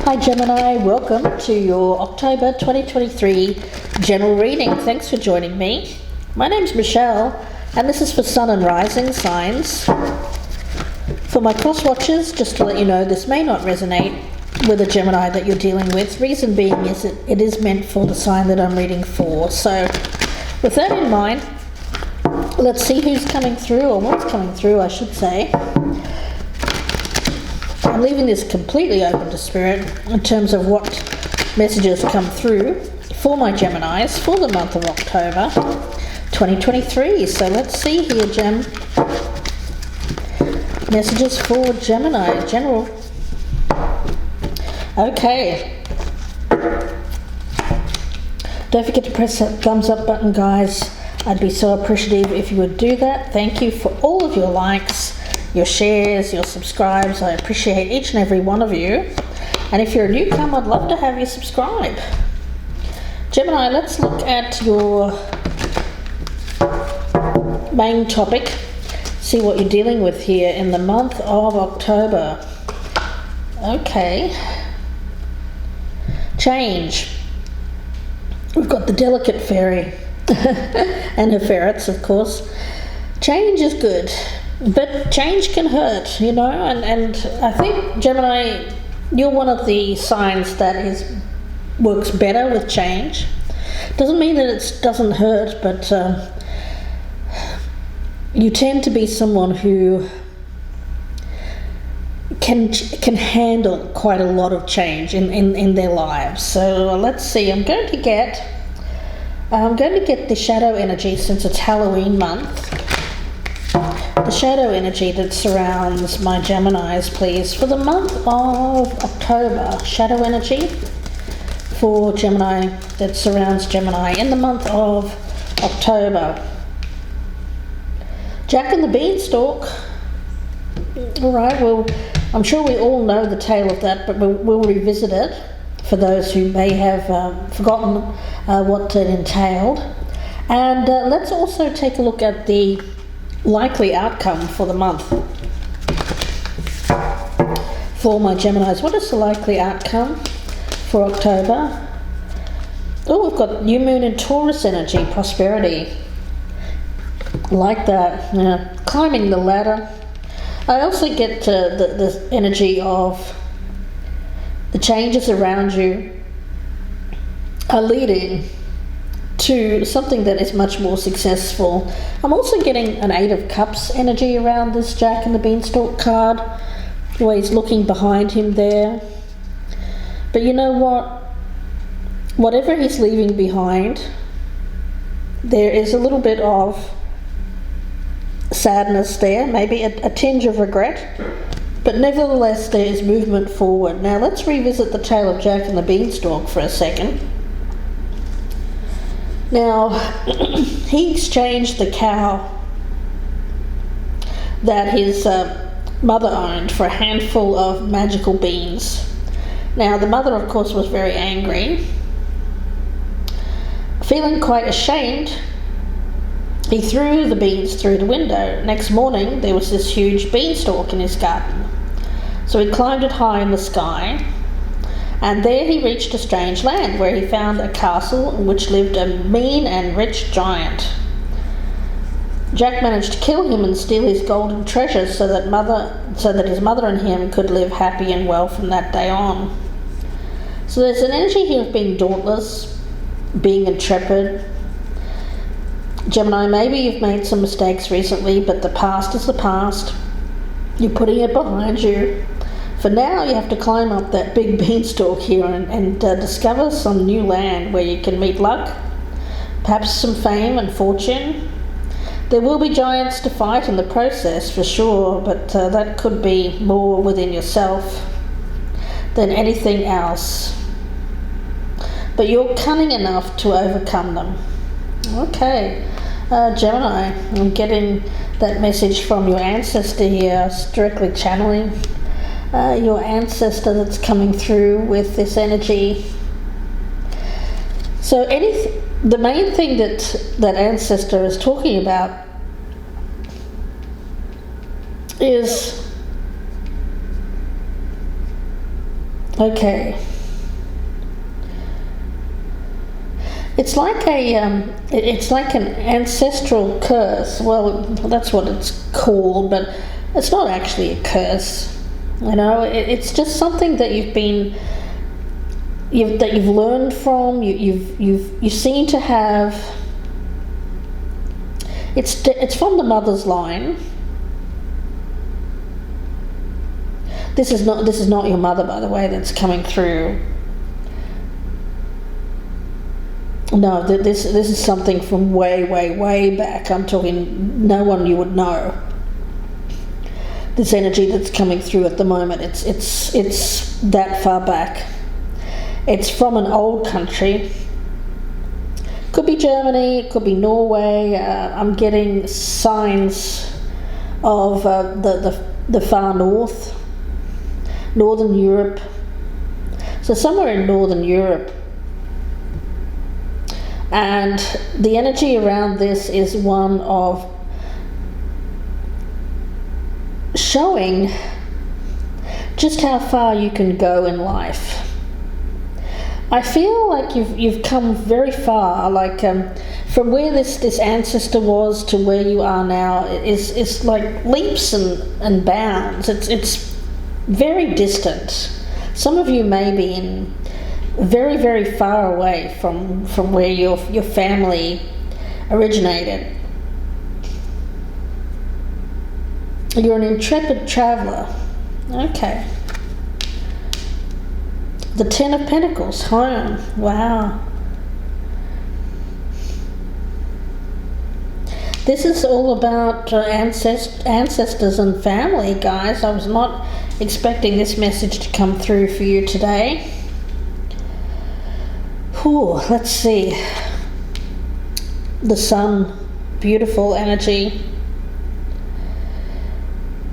Hi Gemini, welcome to your October 2023 general reading. Thanks for joining me. My name's Michelle and this is for Sun and Rising signs. For my cross watchers, just to let you know, this may not resonate with a Gemini that you're dealing with. Reason being is it is meant for the sign that I'm reading for. So with that in mind, let's see who's coming through, or what's coming through I should say. I'm leaving this completely open to spirit in terms of what messages come through for my Geminis for the month of October 2023. So let's see here, Gem. Messages for Gemini, general. Okay. Don't forget to press that thumbs up button, guys. I'd be so appreciative if you would do that. Thank you for all of your likes, your shares, your subscribes. I appreciate each and every one of you. And if you're a newcomer, I'd love to have you subscribe. Gemini, let's look at your main topic. See what you're dealing with here in the month of October. Okay. Change. We've got the delicate fairy and her ferrets, of course. Change is good. But change can hurt, you know, and I think, Gemini, you're one of the signs that works better with change. Doesn't mean that it doesn't hurt, but you tend to be someone who can handle quite a lot of change in their lives. So let's see, I'm going to get the shadow energy, since it's Halloween month. The shadow energy that surrounds my Geminis, please, for the month of October. Shadow energy for Gemini that surrounds Gemini in the month of October. Jack and the Beanstalk. All right, well, I'm sure we all know the tale of that, but we'll revisit it for those who may have forgotten what it entailed. And let's also take a look at the likely outcome for the month for my Geminis. What is the likely outcome for October? Oh, we've got new moon and Taurus energy, prosperity. Like that, climbing the ladder. I also get the energy of the changes around you are leading to something that is much more successful. I'm also getting an 8 of Cups energy around this Jack and the Beanstalk card. Always looking behind him there. But you know what? Whatever he's leaving behind, there is a little bit of sadness there, maybe a tinge of regret, but nevertheless there is movement forward. Now let's revisit the tale of Jack and the Beanstalk for a second. Now, he exchanged the cow that his mother owned for a handful of magical beans. Now, the mother, of course, was very angry. Feeling quite ashamed, he threw the beans through the window. Next morning, there was this huge beanstalk in his garden. So he climbed it high in the sky. And there he reached a strange land where he found a castle in which lived a mean and rich giant. Jack managed to kill him and steal his golden treasures so that his mother and him could live happy and well from that day on. So there's an energy here of being dauntless, being intrepid. Gemini, maybe you've made some mistakes recently, but the past is the past. You're putting it behind you. For now, you have to climb up that big beanstalk here and discover some new land where you can meet luck, perhaps some fame and fortune. There will be giants to fight in the process for sure, but that could be more within yourself than anything else. But you're cunning enough to overcome them. Okay, Gemini, I'm getting that message from your ancestor here, directly channeling your ancestor that's coming through with this energy. So the main thing that ancestor is talking about is Okay. It's like it's like an ancestral curse. Well, that's what it's called, but it's not actually a curse. You know, it's just something that you've learned from. You seem to have. It's from the mother's line. This is not your mother, by the way, that's coming through. No, this is something from way back. I'm talking no one you would know. This energy that's coming through at the moment, it's that far back. It's from an old country. Could be Germany, it could be Norway. I'm getting signs of the far north, Northern Europe. So somewhere in Northern Europe. And the energy around this is one of showing just how far you can go in life. I feel like you've come very far, like from where this ancestor was to where you are now is like leaps and bounds. It's very distant. Some of you may be in very far away from where your family originated. You're an intrepid traveler. Okay. The Ten of Pentacles, home. Wow. This is all about ancestors and family, guys. I was not expecting this message to come through for you today. Ooh, let's see. The sun, beautiful energy.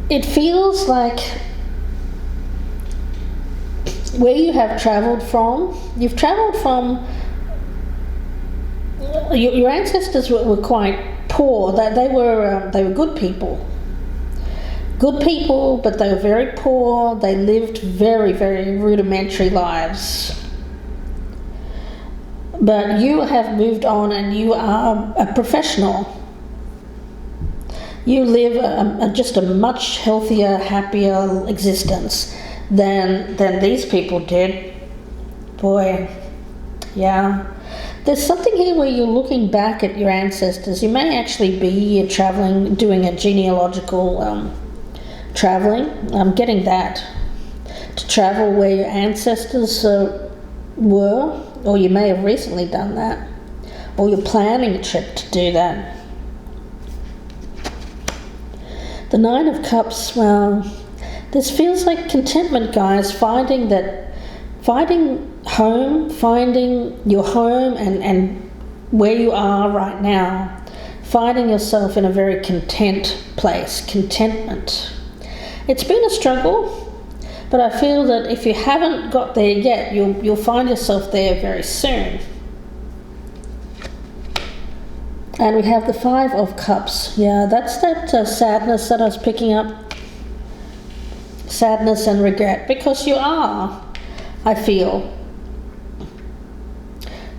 It feels like where you have travelled from, you've travelled from, your ancestors were quite poor. They were good people. Good people, but they were very poor. They lived very rudimentary lives. But you have moved on and you are a professional. You live just a much healthier, happier existence than these people did. Boy, yeah. There's something here where you're looking back at your ancestors. You may actually be traveling, doing a genealogical traveling. I'm getting that. To travel where your ancestors were, or you may have recently done that, or you're planning a trip to do that. The Nine of Cups, well, this feels like contentment, guys, finding home, finding your home and where you are right now, finding yourself in a very content place, contentment. It's been a struggle, but I feel that if you haven't got there yet, you'll find yourself there very soon. And we have the Five of Cups. Yeah, that's that sadness that I was picking up. Sadness and regret, because you are, I feel,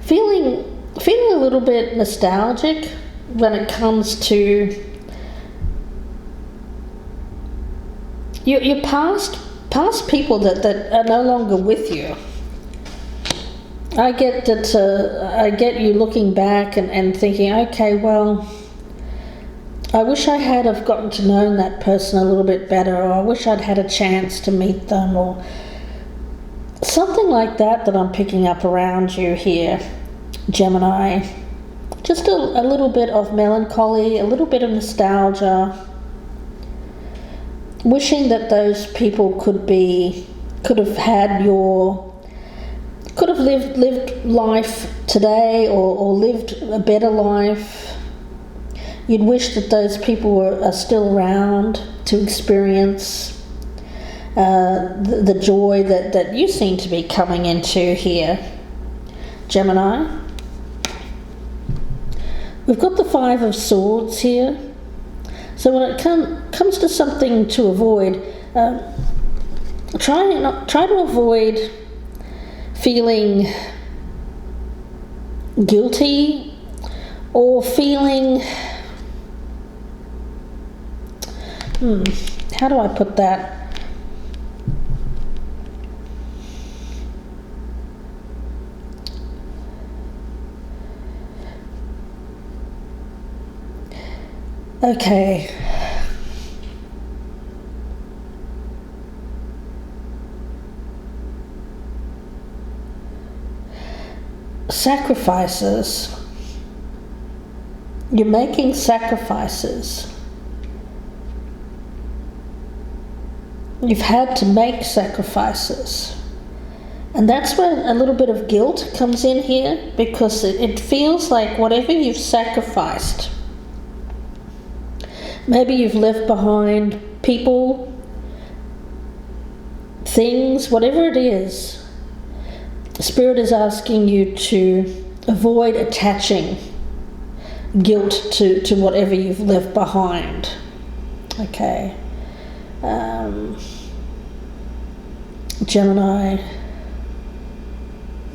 feeling a little bit nostalgic when it comes to your past people that are no longer with you. I get that. I get you looking back and thinking, okay, well, I wish I had have gotten to know that person a little bit better, or I wish I'd had a chance to meet them, or something like that I'm picking up around you here, Gemini. Just a little bit of melancholy, a little bit of nostalgia, wishing that those people could have lived life today, or lived a better life. You'd wish that those people are still around to experience the joy that you seem to be coming into here, Gemini. We've got the Five of Swords here. So when it comes to something to avoid, try to avoid feeling guilty or feeling, how do I put that? Okay. Sacrifices. You're making sacrifices. You've had to make sacrifices. And that's where a little bit of guilt comes in here, because it feels like whatever you've sacrificed, maybe you've left behind people, things, whatever it is, Spirit is asking you to avoid attaching guilt to whatever you've left behind. Okay. Gemini.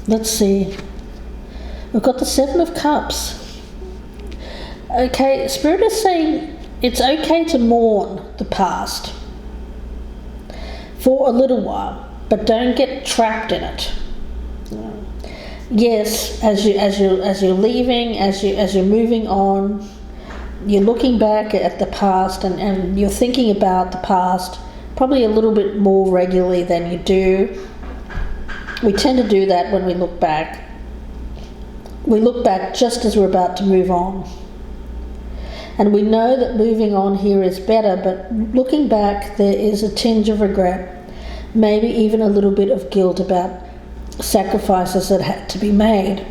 Let's see. We've got the Seven of Cups. Okay, Spirit is saying it's okay to mourn the past for a little while, but don't get trapped in it. Yes, as you're leaving, as you're moving on, you're looking back at the past and you're thinking about the past probably a little bit more regularly than you do. We tend to do that when we look back. We look back just as we're about to move on. And we know that moving on here is better, but looking back, there is a tinge of regret, maybe even a little bit of guilt about sacrifices that had to be made.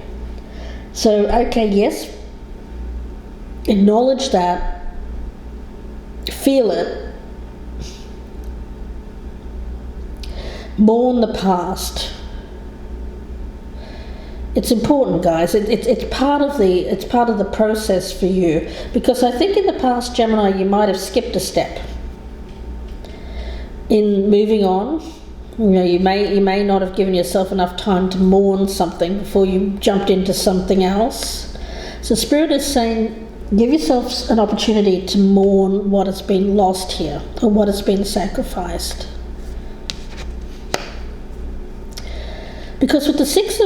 So, okay, yes, acknowledge that, feel it, mourn the past. It's important, guys. It's part of the process for you, because I think in the past, Gemini, you might have skipped a step in moving on. You know, you may not have given yourself enough time to mourn something before you jumped into something else. So Spirit is saying, give yourself an opportunity to mourn what has been lost here, or what has been sacrificed. Because with the Six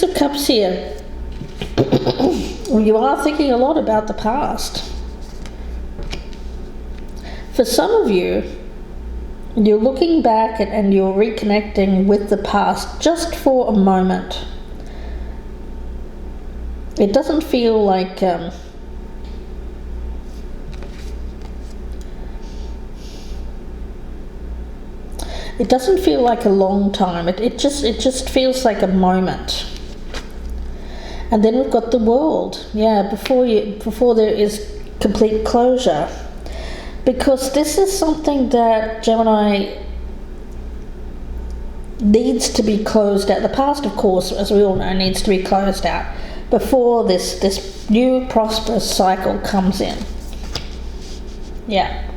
of Cups here, you are thinking a lot about the past. For some of you, you're looking back and you're reconnecting with the past just for a moment. It doesn't feel like it doesn't feel like a long time. It just feels like a moment. And then we've got the World. Yeah, before there is complete closure. Because this is something that Gemini needs to be closed out. The past, of course, as we all know, needs to be closed out before this new prosperous cycle comes in. Yeah.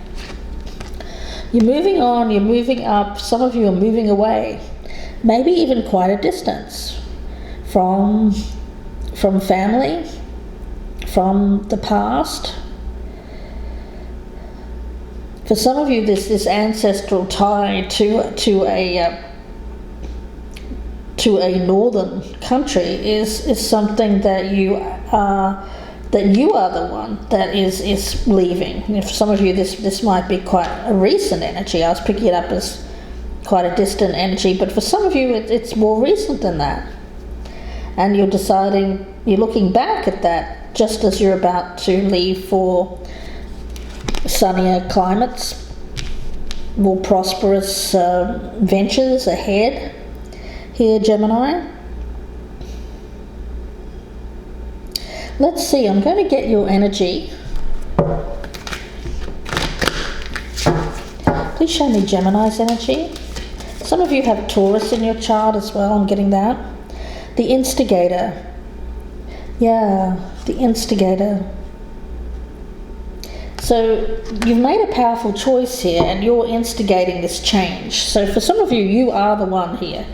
You're moving on, you're moving up, some of you are moving away, maybe even quite a distance from family, from the past. For some of you, this ancestral tie to a northern country is something that you are the one that is leaving. And for some of you, this might be quite a recent energy. I was picking it up as quite a distant energy, but for some of you, it's more recent than that. And you're looking back at that just as you're about to leave for sunnier climates, more prosperous ventures ahead here, Gemini. Let's see, I'm going to get your energy. Please show me Gemini's energy. Some of you have Taurus in your chart as well, I'm getting that. The Instigator. Yeah, the Instigator. So you've made a powerful choice here, and you're instigating this change. So for some of you, you are the one here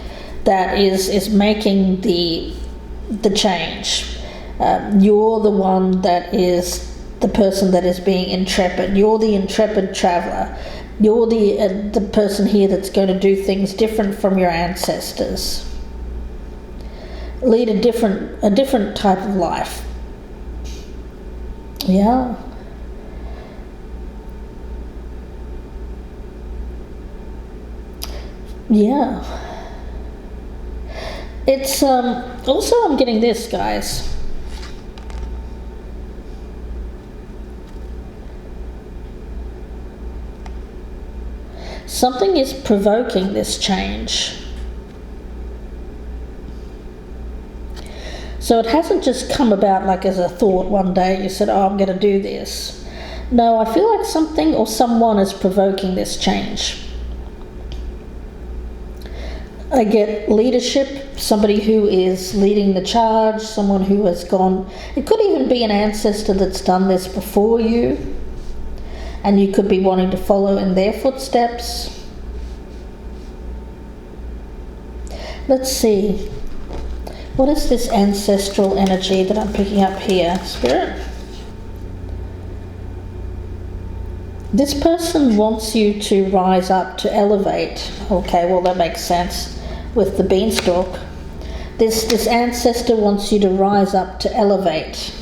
that is making the change. You're the one that is the person that is being intrepid. You're the intrepid traveler. You're the person here that's going to do things different from your ancestors. Lead a different type of life. Yeah. Yeah. It's also, I'm getting this, guys. Something is provoking this change. So it hasn't just come about like as a thought one day, you said, oh, I'm going to do this. No, I feel like something or someone is provoking this change. I get leadership, somebody who is leading the charge, someone who has gone, it could even be an ancestor that's done this before you, and you could be wanting to follow in their footsteps. Let's see. What is this ancestral energy that I'm picking up here, Spirit? This person wants you to rise up, to elevate. Okay, well that makes sense with the beanstalk. This ancestor wants you to rise up, to elevate.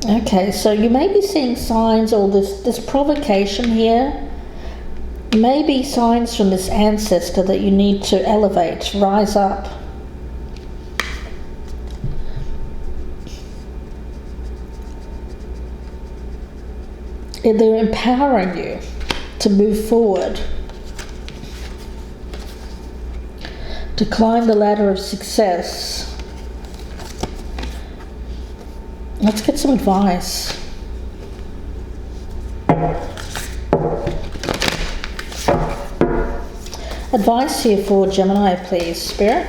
Okay, so you may be seeing signs, or this provocation here. Maybe signs from this ancestor that you need to elevate, rise up. They're empowering you to move forward, to climb the ladder of success. Let's get some advice. Advice here for Gemini, please, Spirit.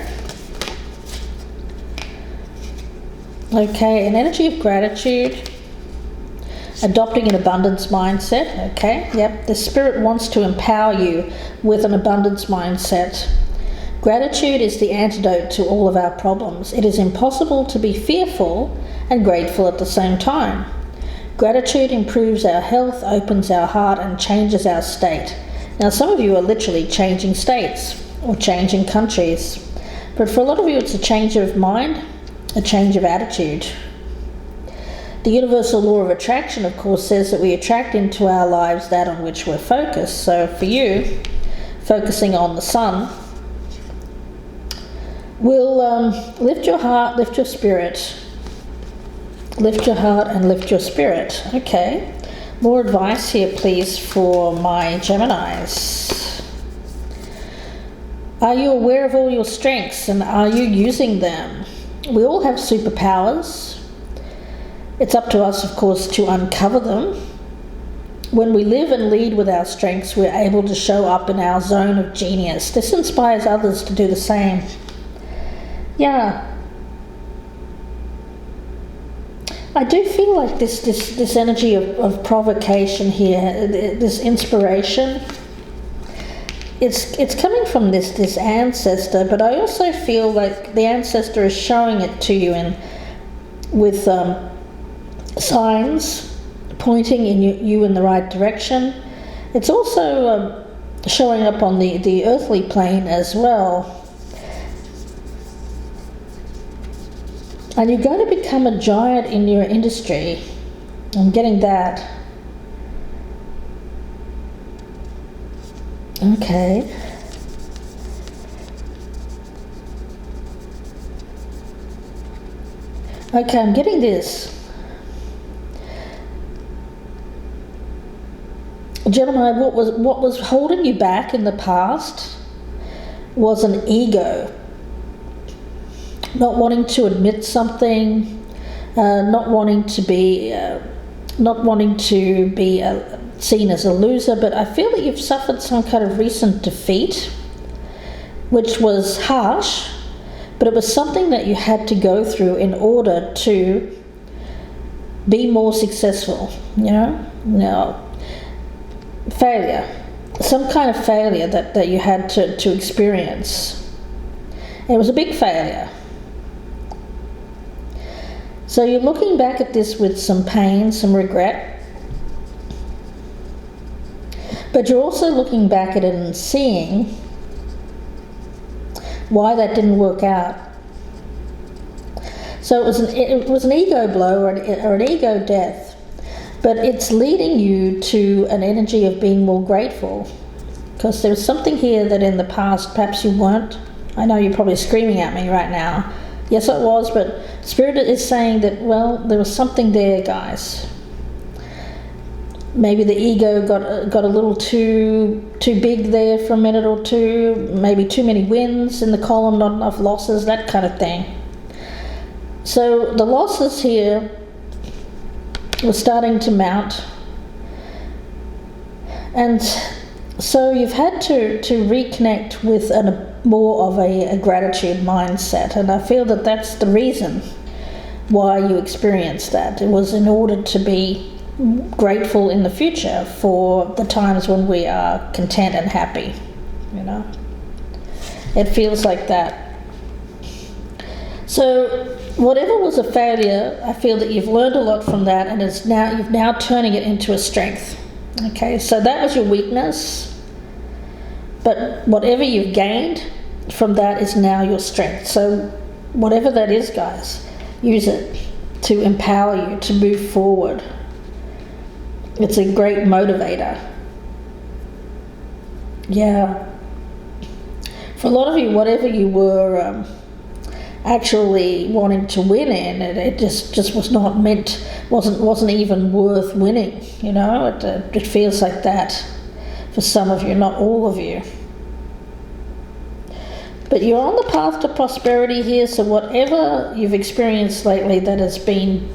Okay, an energy of gratitude. Adopting an abundance mindset. Okay, yep. The Spirit wants to empower you with an abundance mindset. Gratitude is the antidote to all of our problems. It is impossible to be fearful and grateful at the same time. Gratitude improves our health, opens our heart, and changes our state. Now, some of you are literally changing states or changing countries, but for a lot of you it's a change of mind, a change of attitude. The universal law of attraction, of course, says that we attract into our lives that on which we're focused. So for you, focusing on the sun will lift your heart, lift your spirit. Lift your heart and lift your spirit. Okay. More advice here, please, for my Geminis. Are you aware of all your strengths, and are you using them? We all have superpowers. It's up to us, of course, to uncover them. When we live and lead with our strengths, we're able to show up in our zone of genius. This inspires others to do the same. Yeah. I do feel like this energy of provocation here, this inspiration, it's coming from this ancestor, but I also feel like the ancestor is showing it to you with signs pointing you in the right direction. It's also showing up on the earthly plane as well. And you're going to become a giant in your industry. I'm getting that. Okay. Okay, I'm getting this. Gemini, what was holding you back in the past was an ego. Not wanting to admit something, not wanting to be seen as a loser, but I feel that you've suffered some kind of recent defeat, which was harsh, but it was something that you had to go through in order to be more successful, Now, failure, some kind of failure that you had to experience. And it was a big failure. So you're looking back at this with some pain, some regret, but you're also looking back at it and seeing why that didn't work out. So it was an ego blow or an ego death, but it's leading you to an energy of being more grateful, because there was something here that in the past perhaps you weren't. I know you're probably screaming at me right now. Yes, it was, but Spirit is saying that, well, there was something there, guys. Maybe the ego got a little too big there for a minute or two, maybe too many wins in the column, not enough losses, that kind of thing. So the losses here were starting to mount, and so you've had to reconnect with more of a gratitude mindset, and I feel that that's the reason why you experienced that. It was in order to be grateful in the future for the times when we are content and happy, It feels like that. So whatever was a failure, I feel that you've learned a lot from that, and you're now turning it into a strength. Okay, so that was your weakness, but whatever you've gained from that is now your strength. So whatever that is, guys, use it to empower you to move forward. It's a great motivator. Yeah. For a lot of you, whatever you were actually wanting to win in, it just was not meant, wasn't even worth winning. It feels like that for some of you, not all of you. But you're on the path to prosperity here, so whatever you've experienced lately that has been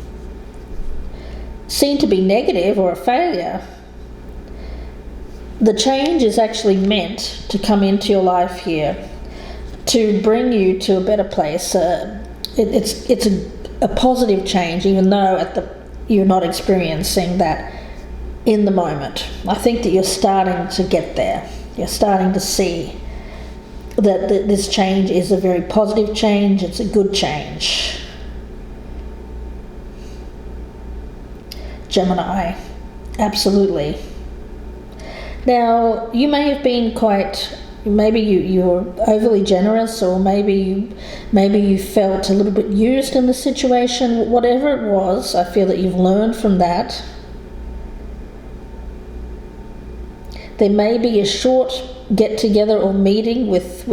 seen to be negative or a failure, the change is actually meant to come into your life here to bring you to a better place. It's a positive change, even though you're not experiencing that in the moment. I think that you're starting to get there. You're starting to see that this change is a very positive change. It's a good change. Gemini, absolutely. Now, you may have been maybe you're overly generous, or maybe you felt a little bit used in the situation. Whatever it was, I feel that you've learned from that. There may be a short get-together or meeting with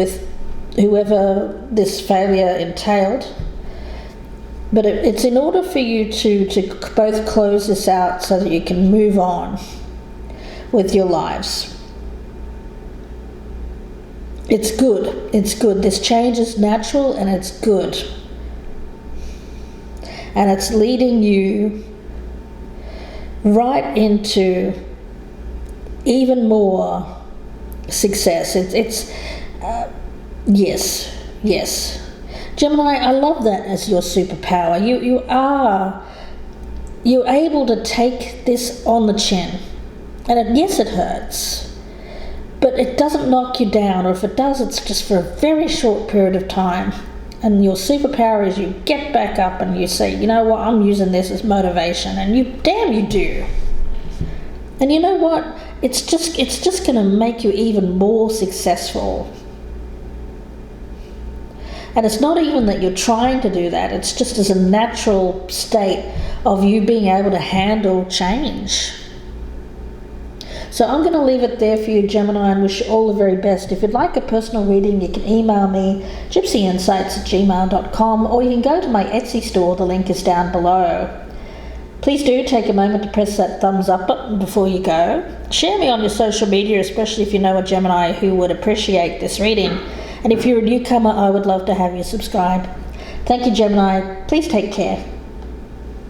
whoever this failure entailed, but it's in order for you to both close this out so that you can move on with your lives. It's good. It's good. This change is natural and it's good. And it's leading you right into even more success. Yes. Gemini, I love that as your superpower. You're able to take this on the chin. And yes, it hurts, but it doesn't knock you down, or if it does, it's just for a very short period of time. And your superpower is you get back up and you say, you know what, I'm using this as motivation, and you do. And you know what? It's just going to make you even more successful. And it's not even that you're trying to do that. It's just as a natural state of you being able to handle change. So I'm going to leave it there for you, Gemini, and wish you all the very best. If you'd like a personal reading, you can email me, gypsyinsights@gmail.com, or you can go to my Etsy store. The link is down below. Please do take a moment to press that thumbs up button before you go. Share me on your social media, especially if you know a Gemini who would appreciate this reading. And if you're a newcomer, I would love to have you subscribe. Thank you, Gemini. Please take care.